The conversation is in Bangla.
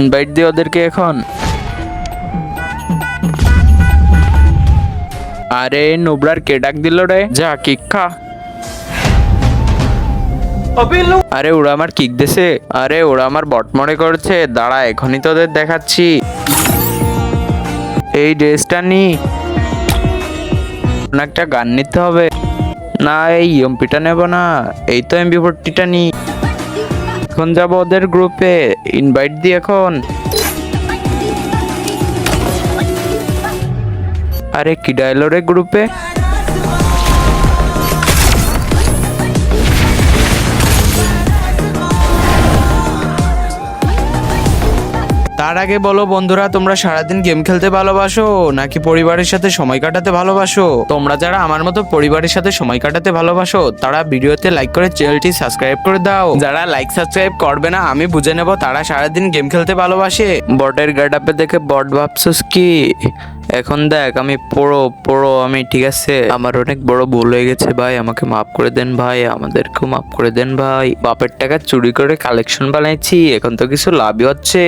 ইনভাইট দিয়ে ওদেরকে এখন। আরে নুবরার কে ডাক দিল রে? যা কিক খা। আরে ওরা আমার কিক দিছে। আরে ওরা আমার বট মনে করছে, দাঁড়া এখনই তোদের দেখাচ্ছি। এই ড্রেসটা নি, একটা গান নিতে হবে। না এই এমপিটা নেব না, এই তো MP40টা নি। এখন যাবো ওদের গ্রুপে, ইনভাইট দি এখন। আরে কি ডায়লো রে গ্রুপে? তার আগে বলো বন্ধুরা, তোমরা সারাদিন গেম খেলতে ভালোবাসো নাকি পরিবারের সাথে সময় কাটাতে ভালোবাসো? তোমরা যারা আমার মতো পরিবারের সাথে সময় কাটাতে ভালোবাসো তারা ভিডিওতে লাইক করে চ্যানেলটি সাবস্ক্রাইব করে দাও। যারা লাইক সাবস্ক্রাইব করবে না আমি বুঝে নেব তারা সারাদিন গেম খেলতে ভালোবাসে। বটের গেটআপে দেখে বট ভাবছস কি? এখন দেখ আমি পুরো আমি, ঠিক আছে? আমার অনেক বড় ভুল হয়ে গেছে ভাই, আমাকে মাফ করে দেন ভাই, আমাদেরকেও মাফ করে দেন ভাই। বাপের টাকা চুরি করে কালেকশন বানাইছি, এখন তো কিছু লাভই হচ্ছে।